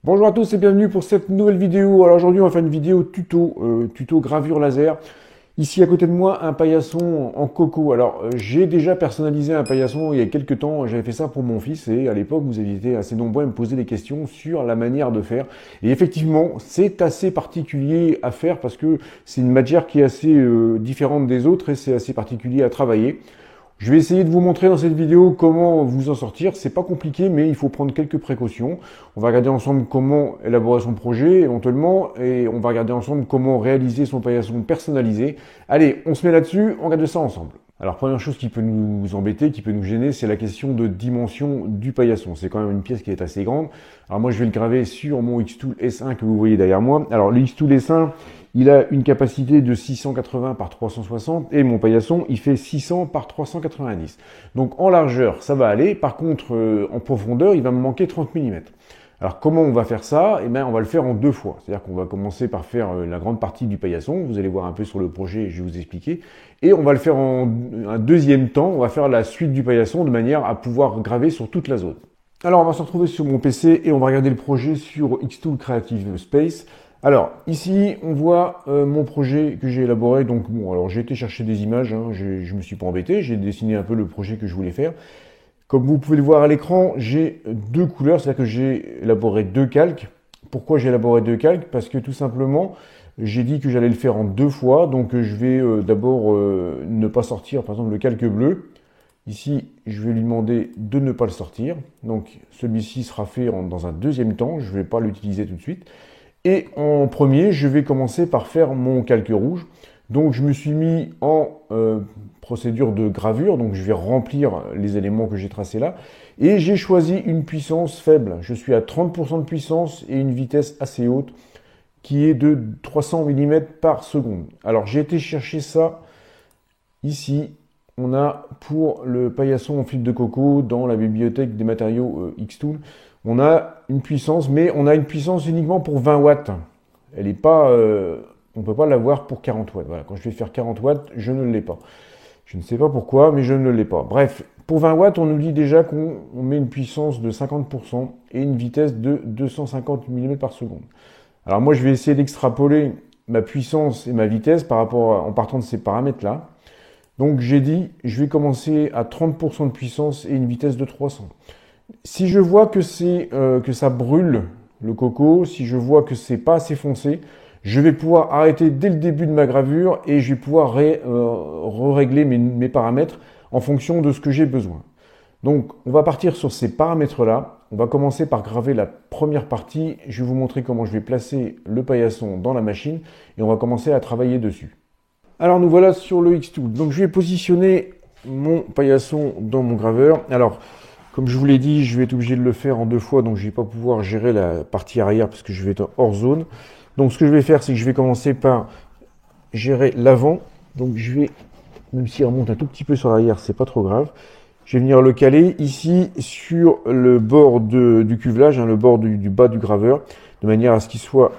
Bonjour à tous et bienvenue pour cette nouvelle vidéo. Alors aujourd'hui on va faire une vidéo tuto gravure laser. Ici à côté de moi un paillasson en coco. Alors j'ai déjà personnalisé un paillasson il y a quelques temps, j'avais fait ça pour mon fils et à l'époque vous aviez été assez nombreux à me poser des questions sur la manière de faire. Et effectivement c'est assez particulier à faire parce que c'est une matière qui est assez différente des autres et c'est assez particulier à travailler. Je vais essayer de vous montrer dans cette vidéo comment vous en sortir. C'est pas compliqué, mais il faut prendre quelques précautions. On va regarder ensemble comment élaborer son projet éventuellement, et on va regarder ensemble comment réaliser son paillasson personnalisé. Allez, on se met là-dessus, on regarde ça ensemble. Alors première chose qui peut nous embêter, qui peut nous gêner, c'est la question de dimension du paillasson. C'est quand même une pièce qui est assez grande. Alors moi je vais le graver sur mon Xtool S1 que vous voyez derrière moi. Alors le Xtool S1, il a une capacité de 680 par 360 et mon paillasson, il fait 600 par 390. Donc en largeur, ça va aller. Par contre, en profondeur, il va me manquer 30 mm. Alors comment on va faire ça? Eh bien, on va le faire en deux fois. C'est-à-dire qu'on va commencer par faire la grande partie du paillasson. Vous allez voir un peu sur le projet, je vais vous expliquer. Et on va le faire en un deuxième temps. On va faire la suite du paillasson de manière à pouvoir graver sur toute la zone. Alors on va se retrouver sur mon PC et on va regarder le projet sur Xtool Creative Space. Alors ici on voit mon projet que j'ai élaboré. Donc bon, alors j'ai été chercher des images, hein, je me suis pas embêté, j'ai dessiné un peu le projet que je voulais faire. Comme vous pouvez le voir à l'écran, j'ai deux couleurs, c'est-à-dire que j'ai élaboré deux calques. Pourquoi j'ai élaboré deux calques? Parce que tout simplement, j'ai dit que j'allais le faire en deux fois. Donc je vais d'abord ne pas sortir, par exemple, le calque bleu. Ici, je vais lui demander de ne pas le sortir. Donc celui-ci sera fait dans un deuxième temps, je ne vais pas l'utiliser tout de suite. Et en premier, je vais commencer par faire mon calque rouge. Donc je me suis mis en procédure de gravure, donc je vais remplir les éléments que j'ai tracés là. Et j'ai choisi une puissance faible. Je suis à 30% de puissance et une vitesse assez haute qui est de 300 mm par seconde. Alors j'ai été chercher ça ici. On a pour le paillasson en fil de coco dans la bibliothèque des matériaux Xtool. On a une puissance, mais on a une puissance uniquement pour 20 watts. Elle est pas, on ne peut pas l'avoir pour 40 watts. Voilà, quand je vais faire 40 watts, je ne l'ai pas. Je ne sais pas pourquoi, mais je ne l'ai pas. Bref, pour 20 watts, on nous dit déjà qu'on met une puissance de 50% et une vitesse de 250 mm par seconde. Alors moi, je vais essayer d'extrapoler ma puissance et ma vitesse en partant de ces paramètres-là. Donc j'ai dit, je vais commencer à 30% de puissance et une vitesse de 300. Si je vois que que ça brûle le coco, si je vois que c'est pas assez foncé, je vais pouvoir arrêter dès le début de ma gravure et je vais pouvoir régler mes paramètres en fonction de ce que j'ai besoin. Donc on va partir sur ces paramètres-là. On va commencer par graver la première partie. Je vais vous montrer comment je vais placer le paillasson dans la machine et on va commencer à travailler dessus. Alors nous voilà sur le Xtool. Donc je vais positionner mon paillasson dans mon graveur. Alors comme je vous l'ai dit, je vais être obligé de le faire en deux fois, donc je ne vais pas pouvoir gérer la partie arrière parce que je vais être hors zone. Donc ce que je vais faire, c'est que je vais commencer par gérer l'avant. Donc je vais, même s'il remonte un tout petit peu sur l'arrière, c'est pas trop grave. Je vais venir le caler ici sur le bord du cuvelage, hein, le bord du bas du graveur, de manière à ce qu'il soit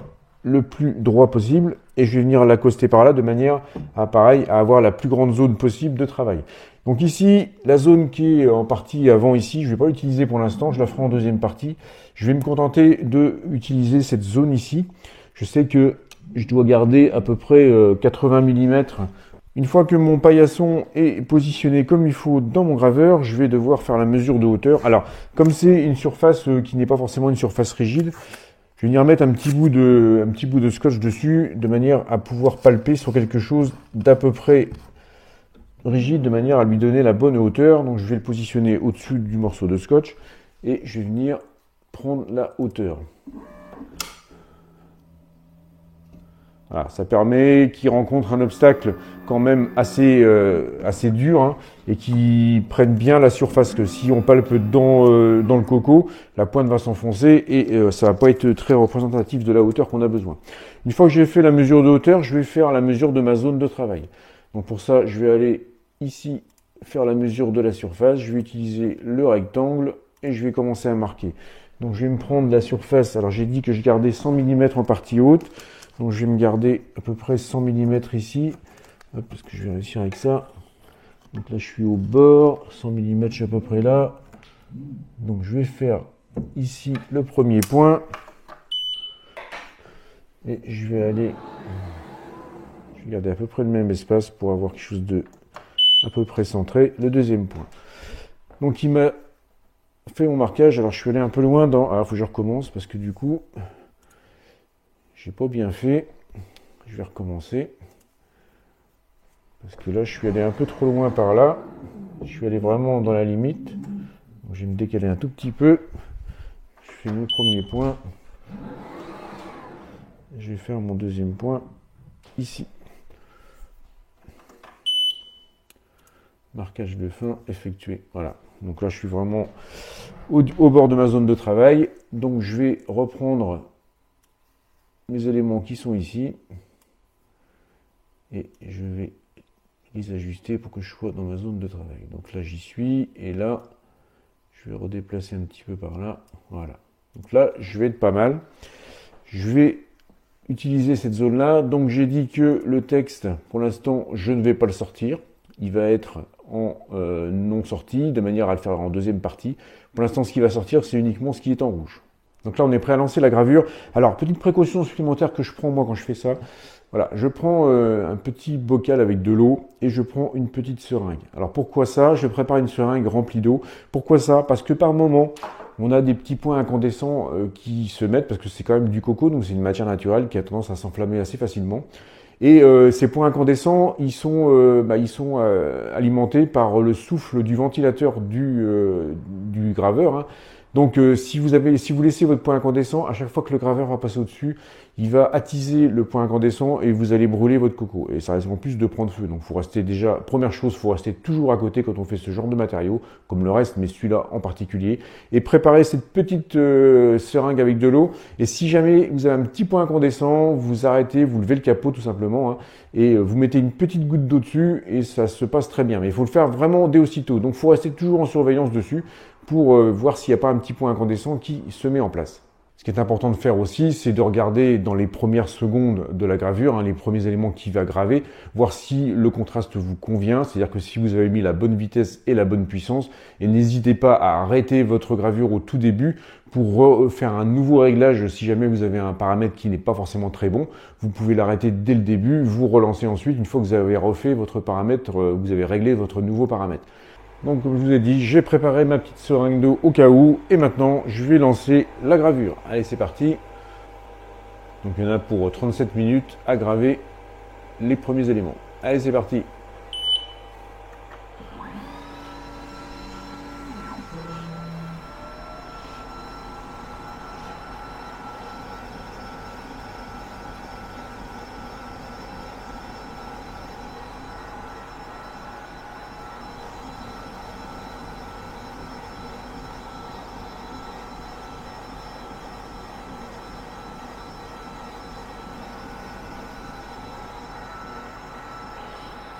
le plus droit possible. Et je vais venir l'accoster par là de manière à, pareil, à avoir la plus grande zone possible de travail. Donc ici, la zone qui est en partie avant ici, je ne vais pas l'utiliser pour l'instant, je la ferai en deuxième partie. Je vais me contenter d'utiliser cette zone ici. Je sais que je dois garder à peu près 80 mm. Une fois que mon paillasson est positionné comme il faut dans mon graveur, je vais devoir faire la mesure de hauteur. Alors, comme c'est une surface qui n'est pas forcément une surface rigide, je vais venir mettre un petit bout de scotch dessus, de manière à pouvoir palper sur quelque chose d'à peu près rigide, de manière à lui donner la bonne hauteur. Donc je vais le positionner au-dessus du morceau de scotch et je vais venir prendre la hauteur. Voilà, ça permet qu'il rencontre un obstacle quand même assez dur, hein, et qu'il prenne bien la surface. Que si on palpe dans le coco, la pointe va s'enfoncer et ça va pas être très représentatif de la hauteur qu'on a besoin. Une fois que j'ai fait la mesure de hauteur, je vais faire la mesure de ma zone de travail. Donc pour ça, je vais aller ici faire la mesure de la surface. Je vais utiliser le rectangle et je vais commencer à marquer. Donc je vais me prendre la surface. Alors j'ai dit que je gardais 100 mm en partie haute. Donc je vais me garder à peu près 100 mm ici, hop, parce que je vais réussir avec ça. Donc là je suis au bord, 100 mm à peu près là. Donc je vais faire ici le premier point. Et je vais aller... Je vais garder à peu près le même espace pour avoir quelque chose de à peu près centré. Le deuxième point. Donc il m'a fait mon marquage. Alors je suis allé un peu loin dans... Alors il faut que je recommence parce que du coup, j'ai pas bien fait. Je vais recommencer. Parce que là, je suis allé un peu trop loin par là. Je suis allé vraiment dans la limite. Donc, je vais me décaler un tout petit peu. Je fais mon premier point. Je vais faire mon deuxième point ici. Marquage de fin effectué. Voilà. Donc là, je suis vraiment au bord de ma zone de travail. Donc je vais reprendre mes éléments qui sont ici. Et je vais les ajuster pour que je sois dans ma zone de travail. Donc là, j'y suis. Et là, je vais redéplacer un petit peu par là. Voilà. Donc là, je vais être pas mal. Je vais utiliser cette zone-là. Donc j'ai dit que le texte, pour l'instant, je ne vais pas le sortir. Il va être en non sorti, de manière à le faire en deuxième partie. Pour l'instant, ce qui va sortir, c'est uniquement ce qui est en rouge. Donc là, on est prêt à lancer la gravure. Alors, petite précaution supplémentaire que je prends moi quand je fais ça. Voilà, je prends un petit bocal avec de l'eau et je prends une petite seringue. Alors pourquoi ça? Je prépare une seringue remplie d'eau. Pourquoi ça? Parce que par moment, on a des petits points incandescents qui se mettent, parce que c'est quand même du coco, donc c'est une matière naturelle qui a tendance à s'enflammer assez facilement. Et ces points incandescents, ils sont alimentés par le souffle du ventilateur du graveur, hein. Donc si vous laissez votre point incandescent, à chaque fois que le graveur va passer au-dessus, il va attiser le point incandescent et vous allez brûler votre coco. Et ça risque en plus de prendre feu. Donc faut rester déjà, première chose, faut rester toujours à côté quand on fait ce genre de matériaux, comme le reste, mais celui-là en particulier. Et préparez cette petite seringue avec de l'eau. Et si jamais vous avez un petit point incandescent, vous arrêtez, vous levez le capot tout simplement, hein, et vous mettez une petite goutte d'eau dessus et ça se passe très bien. Mais il faut le faire vraiment dès aussitôt. Donc faut rester toujours en surveillance dessus pour voir s'il n'y a pas un petit point incandescent qui se met en place. Ce qui est important de faire aussi, c'est de regarder dans les premières secondes de la gravure, hein, les premiers éléments qu'il va graver, voir si le contraste vous convient, c'est-à-dire que si vous avez mis la bonne vitesse et la bonne puissance, et n'hésitez pas à arrêter votre gravure au tout début pour faire un nouveau réglage si jamais vous avez un paramètre qui n'est pas forcément très bon. Vous pouvez l'arrêter dès le début, vous relancer ensuite, une fois que vous avez refait votre paramètre, vous avez réglé votre nouveau paramètre. Donc comme je vous ai dit, j'ai préparé ma petite seringue d'eau au cas où. Et maintenant, je vais lancer la gravure. Allez, c'est parti. Donc il y en a pour 37 minutes à graver les premiers éléments. Allez, c'est parti.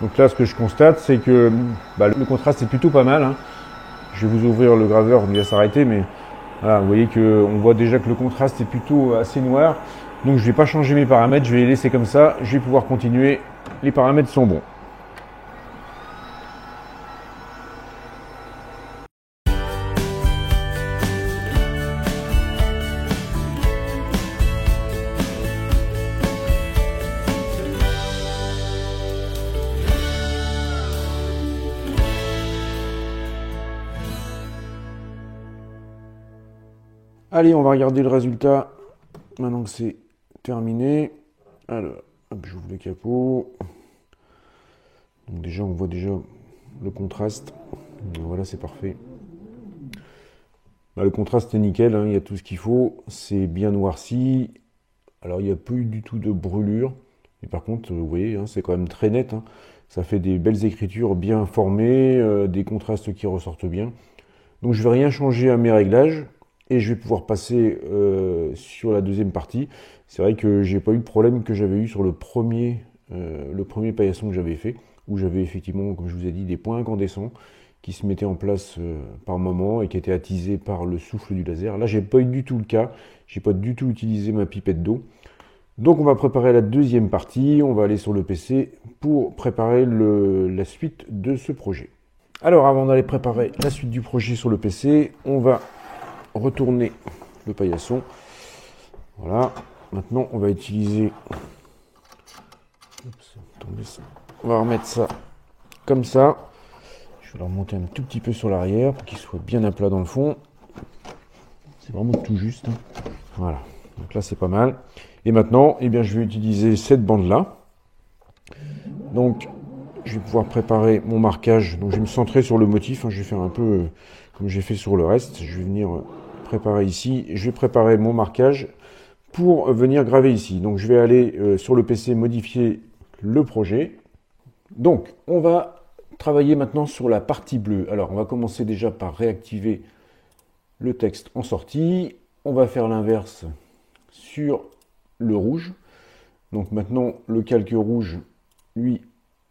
Donc là, ce que je constate, c'est que le contraste est plutôt pas mal, hein. Je vais vous ouvrir le graveur, il va s'arrêter, mais voilà, vous voyez qu'on voit déjà que le contraste est plutôt assez noir. Donc je ne vais pas changer mes paramètres, je vais les laisser comme ça. Je vais pouvoir continuer. Les paramètres sont bons. Allez, on va regarder le résultat maintenant que c'est terminé. Alors, hop, j'ouvre le capot. Donc déjà, on voit déjà le contraste. Donc voilà, c'est parfait. Le contraste est nickel, hein, il y a tout ce qu'il faut. C'est bien noirci. Alors, il n'y a plus du tout de brûlure. Mais par contre, vous voyez, hein, c'est quand même très net, hein. Ça fait des belles écritures bien formées, des contrastes qui ressortent bien. Donc, je ne vais rien changer à mes réglages. Et je vais pouvoir passer sur la deuxième partie. C'est vrai que j'ai pas eu le problème que j'avais eu sur le premier paillasson que j'avais fait, où j'avais effectivement, comme je vous ai dit, des points incandescents qui se mettaient en place par moment et qui étaient attisés par le souffle du laser. Là, j'ai pas eu du tout le cas. J'ai pas du tout utilisé ma pipette d'eau. Donc, on va préparer la deuxième partie. On va aller sur le PC pour préparer la suite de ce projet. Alors, avant d'aller préparer la suite du projet sur le PC, on va retourner le paillasson. Voilà. maintenant on va utiliser... Oups, tomber ça. On va remettre ça comme ça. Je vais le remonter un tout petit peu sur l'arrière pour qu'il soit bien à plat dans le fond. C'est vraiment tout juste. Voilà, donc là c'est pas mal. Et maintenant, eh bien, je vais utiliser cette bande-là. Donc, je vais pouvoir préparer mon marquage. Donc, je vais me centrer sur le motif. Je vais faire un peu comme j'ai fait sur le reste. Je vais venir préparer ici. Je vais préparer mon marquage pour venir graver ici. Donc, je vais aller sur le PC modifier le projet. Donc, on va travailler maintenant sur la partie bleue. Alors, on va commencer déjà par réactiver le texte en sortie. On va faire l'inverse sur le rouge. Donc maintenant, le calque rouge, lui,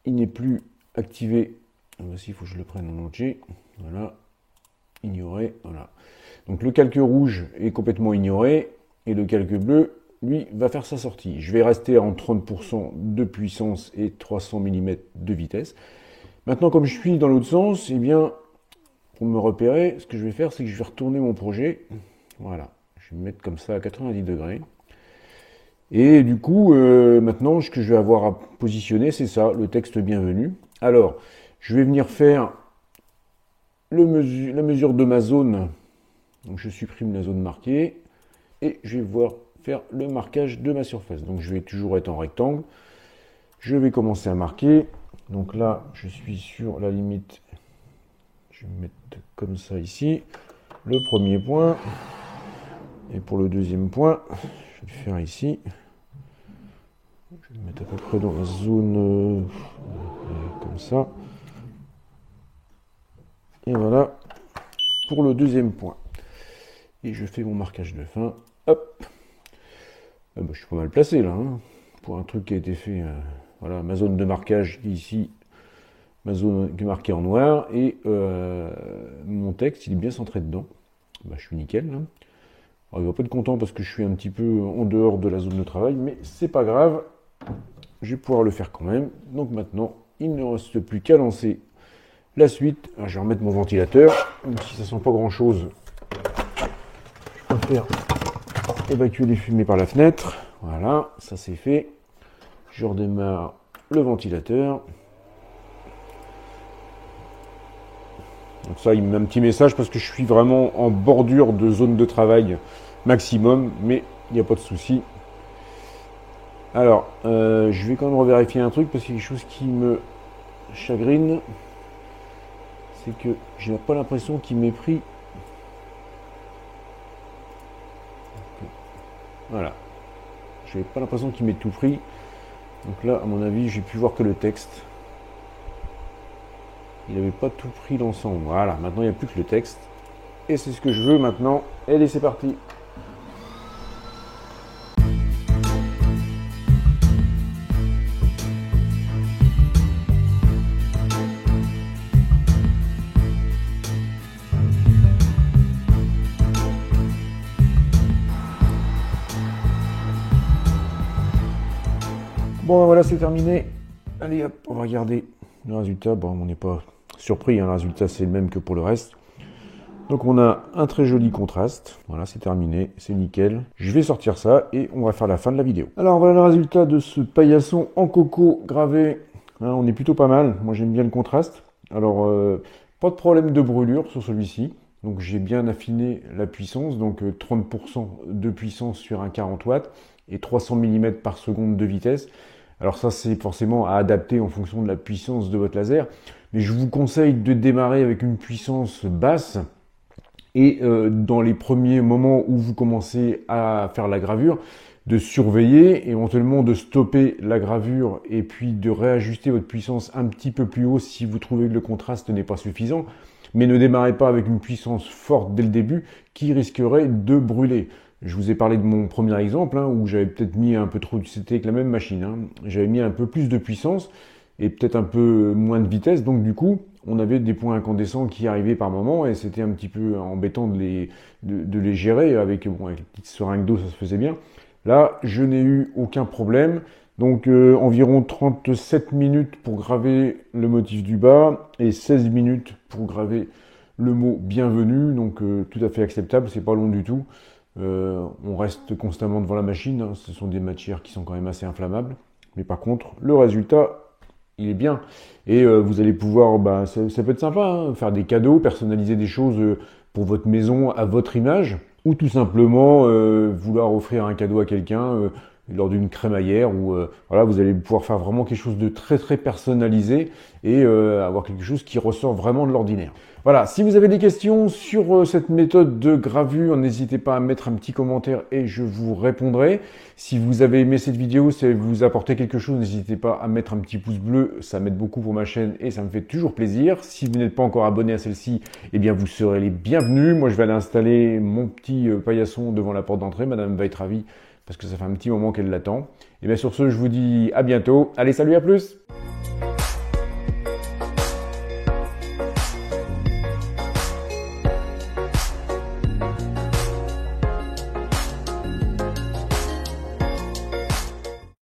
il n'est plus activé. Voici, il faut que je le prenne en entier. Voilà. Ignorer. Voilà. Donc le calque rouge est complètement ignoré. Et le calque bleu, lui, va faire sa sortie. Je vais rester en 30% de puissance et 300 mm de vitesse. Maintenant, comme je suis dans l'autre sens, eh bien, pour me repérer, ce que je vais faire, c'est que je vais retourner mon projet. Voilà. Je vais me mettre comme ça à 90 degrés. Et du coup, maintenant, ce que je vais avoir à positionner, c'est ça, le texte bienvenu. Alors, je vais venir faire la mesure de ma zone. Donc, je supprime la zone marquée. Et je vais voir faire le marquage de ma surface. Donc, je vais toujours être en rectangle. Je vais commencer à marquer. Donc là, je suis sur la limite. Je vais me mettre comme ça ici. Le premier point. Et pour le deuxième point, je vais le faire ici. Je vais le mettre à peu près dans la zone comme ça. Et voilà pour le deuxième point. Et je fais mon marquage de fin. Hop. Ah bah, je suis pas mal placé là. Pour un truc qui a été fait. Voilà, ma zone de marquage ici. Ma zone qui est marquée en noir. Et mon texte, il est bien centré dedans. Bah, je suis nickel là. Alors, il va pas être content parce que je suis un petit peu en dehors de la zone de travail, mais c'est pas grave, je vais pouvoir le faire quand même. Donc maintenant, il ne reste plus qu'à lancer la suite. Alors, je vais remettre mon ventilateur, même si ça sent pas grand chose. Je préfère évacuer les fumées par la fenêtre. Voilà, ça c'est fait. Je redémarre le ventilateur. Donc ça, il me met un petit message parce que je suis vraiment en bordure de zone de travail maximum, mais il n'y a pas de souci. Alors, je vais quand même revérifier un truc parce qu'il y a quelque chose qui me chagrine. C'est que je n'ai pas l'impression qu'il m'ait pris. Voilà. Je n'ai pas l'impression qu'il m'ait tout pris. Donc là, à mon avis, j'ai pu voir que le texte. Il n'avait pas tout pris l'ensemble. Voilà, maintenant il n'y a plus que le texte. Et c'est ce que je veux maintenant. Allez, c'est parti. Bon, voilà, c'est terminé. Allez, hop, on va regarder le résultat. Bon, on n'est pas surpris, hein, le résultat c'est le même que pour le reste. Donc on a un très joli contraste. Voilà, c'est terminé, c'est nickel. Je vais sortir ça et on va faire la fin de la vidéo. Alors voilà le résultat de ce paillasson en coco gravé. Hein, on est plutôt pas mal. Moi j'aime bien le contraste. Alors pas de problème de brûlure sur celui-ci. Donc j'ai bien affiné la puissance. Donc 30% de puissance sur un 40 watts et 300 mm par seconde de vitesse. Alors ça, c'est forcément à adapter en fonction de la puissance de votre laser. Mais je vous conseille de démarrer avec une puissance basse. Et dans les premiers moments où vous commencez à faire la gravure, de surveiller, éventuellement de stopper la gravure et puis de réajuster votre puissance un petit peu plus haut si vous trouvez que le contraste n'est pas suffisant. Mais ne démarrez pas avec une puissance forte dès le début qui risquerait de brûler. Je vous ai parlé de mon premier exemple où j'avais peut-être mis un peu trop, c'était avec la même machine, j'avais mis un peu plus de puissance et peut-être un peu moins de vitesse, donc du coup on avait des points incandescents qui arrivaient par moment et c'était un petit peu embêtant de les gérer avec les petites seringues d'eau, ça se faisait bien. Là je n'ai eu aucun problème, donc environ 37 minutes pour graver le motif du bas et 16 minutes pour graver le mot bienvenue, donc tout à fait acceptable, c'est pas long du tout. On reste constamment devant la machine, hein. Ce sont des matières qui sont quand même assez inflammables. Mais par contre, le résultat, il est bien. Et vous allez pouvoir, bah, ça peut être sympa, hein, faire des cadeaux, personnaliser des choses pour votre maison à votre image, ou tout simplement vouloir offrir un cadeau à quelqu'un lors d'une crémaillère, où voilà, vous allez pouvoir faire vraiment quelque chose de très très personnalisé et avoir quelque chose qui ressort vraiment de l'ordinaire. Voilà, si vous avez des questions sur cette méthode de gravure, n'hésitez pas à mettre un petit commentaire et je vous répondrai. Si vous avez aimé cette vidéo, si elle vous a apporté quelque chose, n'hésitez pas à mettre un petit pouce bleu, ça m'aide beaucoup pour ma chaîne et ça me fait toujours plaisir. Si vous n'êtes pas encore abonné à celle-ci, eh bien vous serez les bienvenus. Moi je vais aller installer mon petit paillasson devant la porte d'entrée, madame va être ravie parce que ça fait un petit moment qu'elle l'attend. Et bien sur ce, je vous dis à bientôt. Allez, salut, à plus!